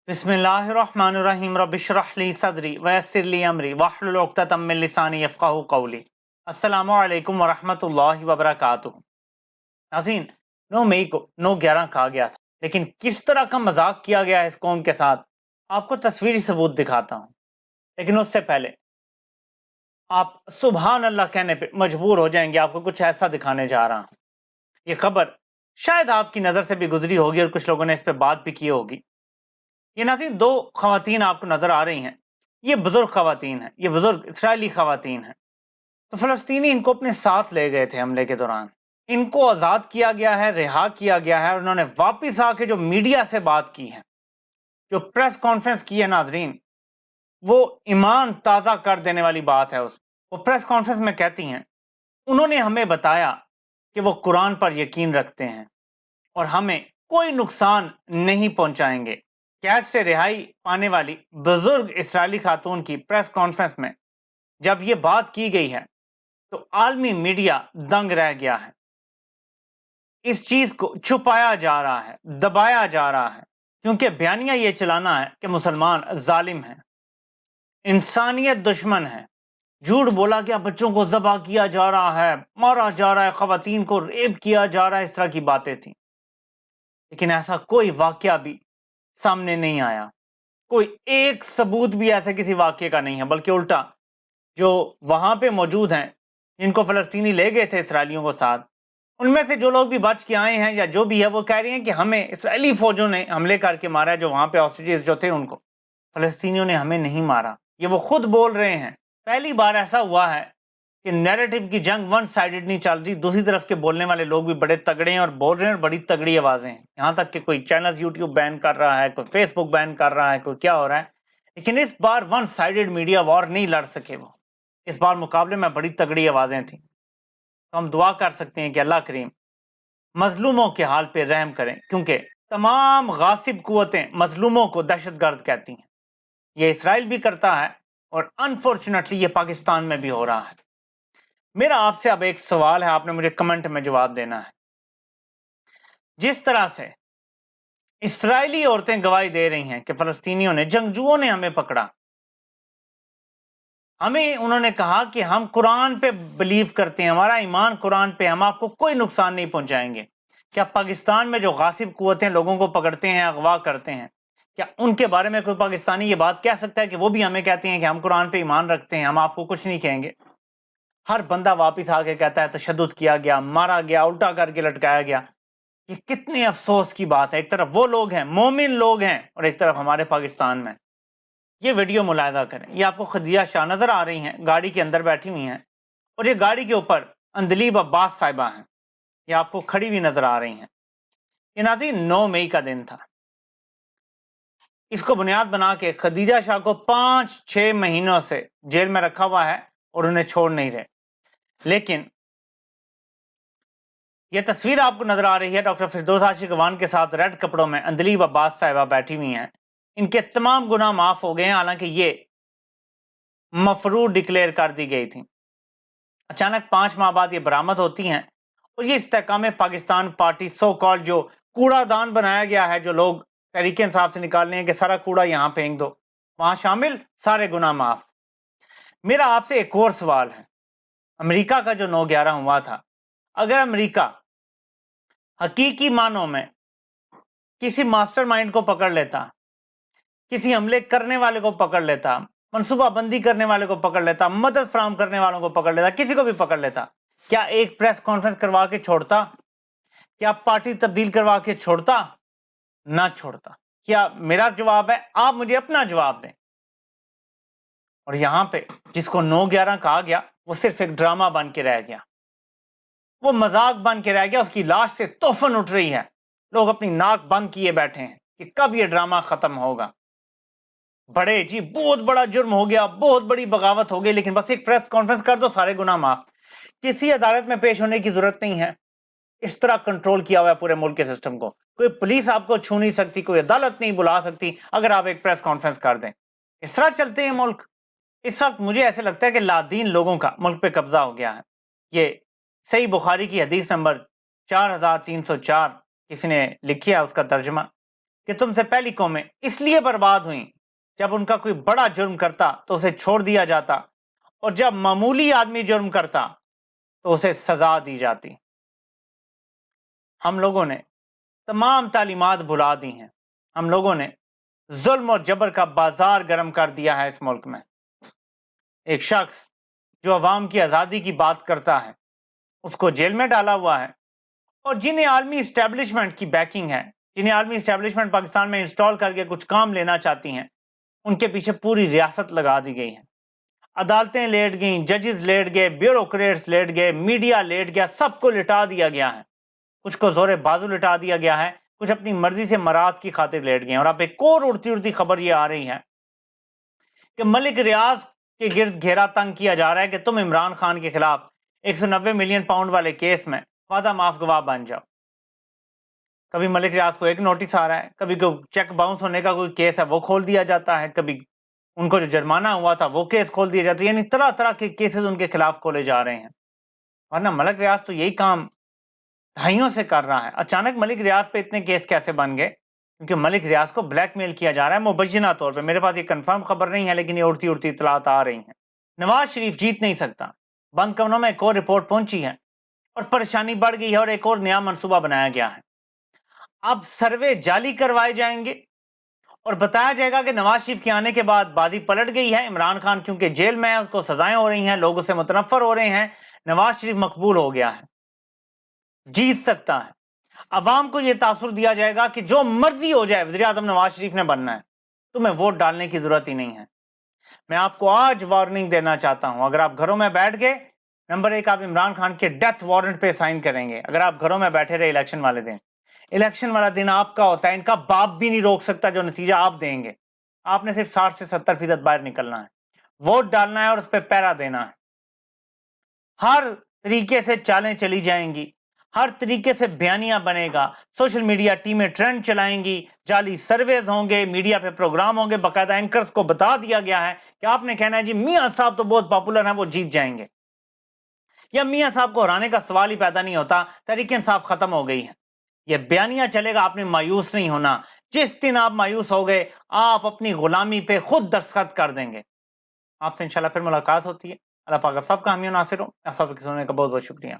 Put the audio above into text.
بسم اللہ الرحمن الرحیم رب اشرح لی صدری ویسر لی امری واحلل عقدۃ من لسانی یفقہوا قولی۔ السلام علیکم ورحمۃ اللہ وبرکاتہ۔ ناظرین، 9 مئی کو 9/11 کہا گیا تھا، لیکن کس طرح کا مذاق کیا گیا ہے اس قوم کے ساتھ، آپ کو تصویری ثبوت دکھاتا ہوں، لیکن اس سے پہلے آپ سبحان اللہ کہنے پہ مجبور ہو جائیں گے۔ آپ کو کچھ ایسا دکھانے جا رہا ہوں۔ یہ خبر شاید آپ کی نظر سے بھی گزری ہوگی اور کچھ لوگوں نے اس پہ بات بھی کی ہوگی۔ یہ ناظرین 2 خواتین آپ کو نظر آ رہی ہیں، یہ بزرگ خواتین ہیں، یہ بزرگ اسرائیلی خواتین ہیں۔ تو فلسطینی ان کو اپنے ساتھ لے گئے تھے حملے کے دوران، ان کو آزاد کیا گیا ہے، رہا کیا گیا ہے، اور انہوں نے واپس آ کے جو میڈیا سے بات کی ہے، جو پریس کانفرنس کی ہے ناظرین، وہ ایمان تازہ کر دینے والی بات ہے۔ وہ پریس کانفرنس میں کہتی ہیں انہوں نے ہمیں بتایا کہ وہ قرآن پر یقین رکھتے ہیں اور ہمیں کوئی نقصان نہیں پہنچائیں گے۔ قید سے رہائی پانے والی بزرگ اسرائیلی خاتون کی پریس کانفرنس میں جب یہ بات کی گئی ہے تو عالمی میڈیا دنگ رہ گیا ہے۔ اس چیز کو چھپایا جا رہا ہے، دبایا جا رہا ہے، کیونکہ بیانیہ یہ چلانا ہے کہ مسلمان ظالم ہیں، انسانیت دشمن ہے، جھوٹ بولا گیا، بچوں کو ذبح کیا جا رہا ہے، مارا جا رہا ہے، خواتین کو ریپ کیا جا رہا ہے، اس طرح کی باتیں تھیں۔ لیکن ایسا کوئی واقعہ بھی سامنے نہیں آیا، کوئی ایک ثبوت بھی ایسے کسی واقعے کا نہیں ہے، بلکہ الٹا جو وہاں پہ موجود ہیں، جن کو فلسطینی لے گئے تھے اسرائیلیوں کو ساتھ، ان میں سے جو لوگ بھی بچ کے آئے ہیں یا جو بھی ہے، وہ کہہ رہے ہیں کہ ہمیں اسرائیلی فوجوں نے حملے کر کے مارا ہے، جو وہاں پہ ہاسٹیجز جو تھے ان کو، فلسطینیوں نے ہمیں نہیں مارا۔ یہ وہ خود بول رہے ہیں۔ پہلی بار ایسا ہوا ہے کہ نیریٹو کی جنگ ون سائیڈڈ نہیں چل رہی، دوسری طرف کے بولنے والے لوگ بھی بڑے تگڑے ہیں اور بول رہے ہیں، اور بڑی تگڑی آوازیں ہیں، یہاں تک کہ کوئی چینلز یوٹیوب بین کر رہا ہے، کوئی فیس بک بین کر رہا ہے، کوئی کیا ہو رہا ہے۔ لیکن اس بار ون سائیڈڈ میڈیا وار نہیں لڑ سکے وہ، اس بار مقابلے میں بڑی تگڑی آوازیں تھیں۔ تو ہم دعا کر سکتے ہیں کہ اللہ کریم مظلوموں کے حال پہ رحم کریں، کیونکہ تمام غاصب قوتیں مظلوموں کو دہشت گرد کہتی ہیں۔ یہ اسرائیل بھی کرتا ہے اور انفارچونیٹلی یہ پاکستان میں بھی ہو رہا ہے۔ میرا آپ سے اب ایک سوال ہے، آپ نے مجھے کمنٹ میں جواب دینا ہے۔ جس طرح سے اسرائیلی عورتیں گواہی دے رہی ہیں کہ فلسطینیوں نے، جنگجوؤں نے ہمیں پکڑا، ہمیں انہوں نے کہا کہ ہم قرآن پہ بلیو کرتے ہیں، ہمارا ایمان قرآن پہ، ہم آپ کو کوئی نقصان نہیں پہنچائیں گے۔ کیا پاکستان میں جو غاصب قوتیں لوگوں کو پکڑتے ہیں، اغوا کرتے ہیں، کیا ان کے بارے میں کوئی پاکستانی یہ بات کہہ سکتا ہے کہ وہ بھی ہمیں کہتے ہیں کہ ہم قرآن پہ ایمان رکھتے ہیں، ہم آپ کو کچھ نہیں کہیں گے؟ ہر بندہ واپس آ کے کہتا ہے تشدد کیا گیا، مارا گیا، الٹا کر کے لٹکایا گیا۔ یہ کتنے افسوس کی بات ہے، ایک طرف وہ لوگ ہیں، مومن لوگ ہیں، اور ایک طرف ہمارے پاکستان میں۔ یہ ویڈیو ملاحظہ کریں، یہ آپ کو خدیجہ شاہ نظر آ رہی ہیں، گاڑی کے اندر بیٹھی ہوئی ہیں، اور یہ گاڑی کے اوپر اندلیب عباس صاحبہ ہیں، یہ آپ کو کھڑی ہوئی نظر آ رہی ہیں۔ یہ ناظرین 9 مئی کا دن تھا، اس کو بنیاد بنا کے خدیجہ شاہ کو 5-6 مہینوں سے جیل میں رکھا ہوا ہے اور انہیں چھوڑ نہیں رہے۔ لیکن یہ تصویر آپ کو نظر آ رہی ہے ڈاکٹر فردوس عاشق اقوان کے ساتھ ریڈ کپڑوں میں اندلیب عباس صاحبہ بیٹھی ہوئی ہیں۔ ان کے تمام گناہ معاف ہو گئے ہیں، حالانکہ یہ مفروض ڈکلیئر کر دی گئی تھی۔ اچانک 5 ماہ بعد یہ برآمد ہوتی ہیں، اور یہ استحکام پاکستان پارٹی سو کال جو کوڑا دان بنایا گیا ہے، جو لوگ تحریک انصاف سے نکالنے ہیں کہ سارا کوڑا یہاں پھینک دو، وہاں شامل، سارے گناہ معاف۔ میرا آپ سے ایک اور سوال ہے، امریکہ کا جو 9/11 ہوا تھا، اگر امریکہ حقیقی معنوں میں کسی ماسٹر مائنڈ کو پکڑ لیتا، کسی حملے کرنے والے کو پکڑ لیتا، منصوبہ بندی کرنے والے کو پکڑ لیتا، مدد فراہم کرنے والوں کو پکڑ لیتا، کسی کو بھی پکڑ لیتا، کیا ایک پریس کانفرنس کروا کے چھوڑتا؟ کیا پارٹی تبدیل کروا کے چھوڑتا؟ نہ چھوڑتا۔ کیا میرا جواب ہے، آپ مجھے اپنا جواب دیں۔ اور یہاں پہ جس کو 9/11 کہا گیا، وہ صرف ایک ڈرامہ بن کے رہ گیا، وہ مذاق بن کے رہ گیا، اس کی لاش سے توفن اٹھ رہی ہے، لوگ اپنی ناک بند کیے بیٹھے ہیں کہ کب یہ ڈرامہ ختم ہوگا۔ بڑے جی بہت بڑا جرم ہو گیا، بہت بڑی بغاوت ہو گئی، لیکن بس ایک پریس کانفرنس کر دو، سارے گناہ معاف، کسی عدالت میں پیش ہونے کی ضرورت نہیں ہے۔ اس طرح کنٹرول کیا ہوا ہے پورے ملک کے سسٹم کو، کوئی پولیس آپ کو چھو نہیں سکتی، کوئی عدالت نہیں بلا سکتی اگر آپ ایک پریس کانفرنس کر دیں۔ اس طرح چلتے ہیں ملک۔ اس وقت مجھے ایسے لگتا ہے کہ لادین لوگوں کا ملک پہ قبضہ ہو گیا ہے۔ یہ صحیح بخاری کی حدیث نمبر 4304 کسی نے لکھی ہے، اس کا ترجمہ کہ تم سے پہلی قومیں اس لیے برباد ہوئیں جب ان کا کوئی بڑا جرم کرتا تو اسے چھوڑ دیا جاتا اور جب معمولی آدمی جرم کرتا تو اسے سزا دی جاتی۔ ہم لوگوں نے تمام تعلیمات بھلا دی ہیں، ہم لوگوں نے ظلم اور جبر کا بازار گرم کر دیا ہے اس ملک میں۔ ایک شخص جو عوام کی آزادی کی بات کرتا ہے اس کو جیل میں ڈالا ہوا ہے، اور جنہیں عالمی اسٹیبلشمنٹ کی بیکنگ ہے، جنہیں عالمی اسٹیبلشمنٹ پاکستان میں انسٹال کر کے کچھ کام لینا چاہتی ہیں، ان کے پیچھے پوری ریاست لگا دی گئی ہے۔ عدالتیں لیٹ گئیں، ججز لیٹ گئے، بیوروکریٹس لیٹ گئے، میڈیا لیٹ گیا، سب کو لٹا دیا گیا ہے۔ کچھ کو زور بازو لٹا دیا گیا ہے، کچھ اپنی مرضی سے مراد کی خاطر لیٹ گئے ہیں۔ اور اب ایک اور اڑتی خبر یہ آ رہی ہے کہ ملک ریاض کے گرد گھیرا تنگ کیا جا رہا ہے کہ تم عمران خان کے خلاف 190 ملین پاؤنڈ والے کیس میں وعدہ معاف گواہ بن جاؤ۔ کبھی ملک ریاض کو ایک نوٹس آ رہا ہے، کبھی چیک باؤنس ہونے کا کوئی کیس ہے وہ کھول دیا جاتا ہے، کبھی ان کو جو جرمانہ ہوا تھا وہ کیس کھول دیا جاتا ہے، یعنی طرح طرح کے کیسز ان کے خلاف کھولے جا رہے ہیں۔ ورنہ ملک ریاض تو یہی کام دہائیوں سے کر رہا ہے، اچانک ملک ریاض پہ اتنے کیس کیسے بن گئے؟ کیونکہ ملک ریاض کو بلیک میل کیا جا رہا ہے مبینہ طور پہ۔ میرے پاس یہ کنفرم خبر نہیں ہے لیکن یہ اڑتی اطلاعات آ رہی ہیں۔ نواز شریف جیت نہیں سکتا، بند کمروں میں ایک اور رپورٹ پہنچی ہے اور پریشانی بڑھ گئی ہے اور ایک اور نیا منصوبہ بنایا گیا ہے۔ اب سروے جعلی کروائے جائیں گے اور بتایا جائے گا کہ نواز شریف کے آنے کے بعد بازی پلٹ گئی ہے، عمران خان کیونکہ جیل میں ہے، اس کو سزائیں ہو رہی ہیں، لوگ اسے متنفر ہو رہے ہیں، نواز شریف مقبول ہو گیا ہے، جیت سکتا ہے۔ عوام کو یہ تاثر دیا جائے گا کہ جو مرضی ہو جائے وزیر اعظم نواز شریف نے بننا ہے، تمہیں ووٹ ڈالنے کی ضرورت ہی نہیں ہے۔ میں آپ کو آج وارننگ دینا چاہتا ہوں، اگر آپ گھروں میں بیٹھ گئے، نمبر ایک آپ عمران خان کے ڈیتھ وارنٹ پہ سائن کریں گے اگر آپ گھروں میں بیٹھے رہے الیکشن والے دن۔ الیکشن والا دن آپ کا ہوتا ہے، ان کا باپ بھی نہیں روک سکتا جو نتیجہ آپ دیں گے۔ آپ نے صرف 60 سے 70% باہر نکلنا ہے، ووٹ ڈالنا ہے اور اس پہ پیرا دینا ہے۔ ہر طریقے سے چالیں چلی جائیں گی، ہر طریقے سے بیانیہ بنے گا، سوشل میڈیا ٹیمیں ٹرینڈ چلائیں گی، جعلی سرویز ہوں گے، میڈیا پہ پروگرام ہوں گے، باقاعدہ اینکرز کو بتا دیا گیا ہے کہ آپ نے کہنا ہے جی میاں صاحب تو بہت پاپولر ہیں، وہ جیت جائیں گے، یا میاں صاحب کو ہرانے کا سوال ہی پیدا نہیں ہوتا، تحریک انصاف ختم ہو گئی ہے۔ یہ بیانیہ چلے گا، آپ نے مایوس نہیں ہونا۔ جس دن آپ مایوس ہو گئے، آپ اپنی غلامی پہ خود دستخط کر دیں گے۔ آپ سے انشاءاللہ پھر ملاقات ہوتی ہے۔ اللہ پاک آپ سب کا حامی و ناصر ہو۔ آپ سب کے سننے کا بہت بہت شکریہ۔